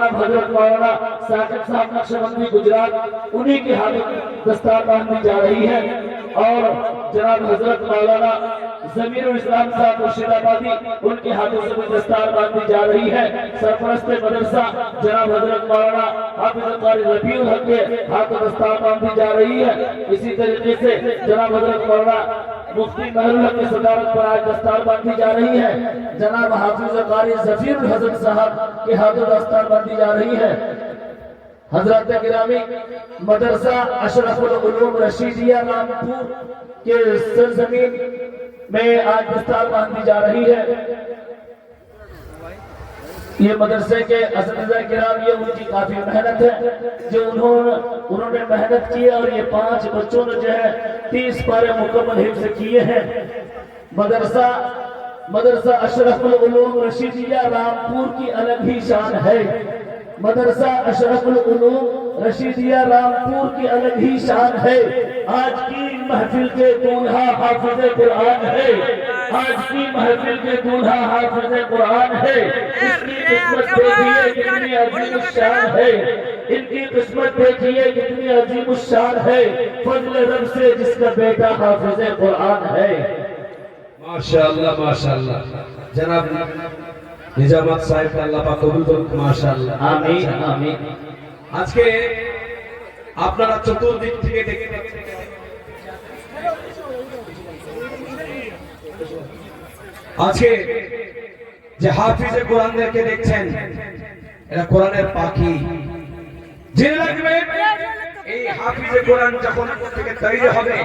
जनाब हजरत मौलाना साकिब साहब नक्शबंदी गुजरात उन्हीं के हाथ दस्तार बांधी जा रही है और जनाब हजरत मौलाना जमीरुल इस्लाम साहब मुर्शिदाबादी उनके हाथों से भी दस्तार बांधी जा रही है। सरपरस्त मदरसा जनाब हजरत मौलाना हाफिज कारी रफीउल हक के हाथों दस्तार बांधी जा रही है। इसी तरीके से जनाब हजरत मौलाना मुफ्ती महरुल हक की सदारत पर आज दस्तार बांधी जा रही है। जनाब हाफिज कारी जफीरुल हसन साहब के हाथों दस्तार बांधी जा रही है। हजरत गिरामी मदरसा अशरफुल उलूम रशीदिया रामपुर के सरजमीन में आज दस्तार बांधी जा रही है। ये मदरसे के असतिज़ा किराम, ये उनकी काफी मेहनत है जो उन्होंने मेहनत की और ये 5 बच्चों ने जो है 30 पारे मुकम्मल हिफ्ज़ किए हैं। मदरसा अशरफुल उलूम रशीदिया रामपुर की अलग ही शान है। मदरसा अशरफुल उलूम रशीदिया रामपुर की अलग ही शान है। आज की महफिल के दूल्हा हाफिज कुरान है। आज की महफिल के दूल्हा हाफिज कुरान है। इसकी किस्मत देखिए कितनी अजीम शान है। इनकी किस्मत देखिए कितनी अजीम शान है। फजल रब से जिसका बेटा हाफिज कुरान है। माशाअल्लाह माशाअल्लाह। जनाब निजामत साहेब का अल्लाह पाक कबूल করুন। माशाअल्लाह आमीन आमीन। আজকে আপনারা চতুর্দিক থেকে দেখতে পাচ্ছেন আজকে যে হাফিজে কোরআনদেরকে দেখছেন এরা কোরআনের পাখি। জেনে রাখবেন এই হাফিজে কোরআন যখন থেকে তৈরি হবে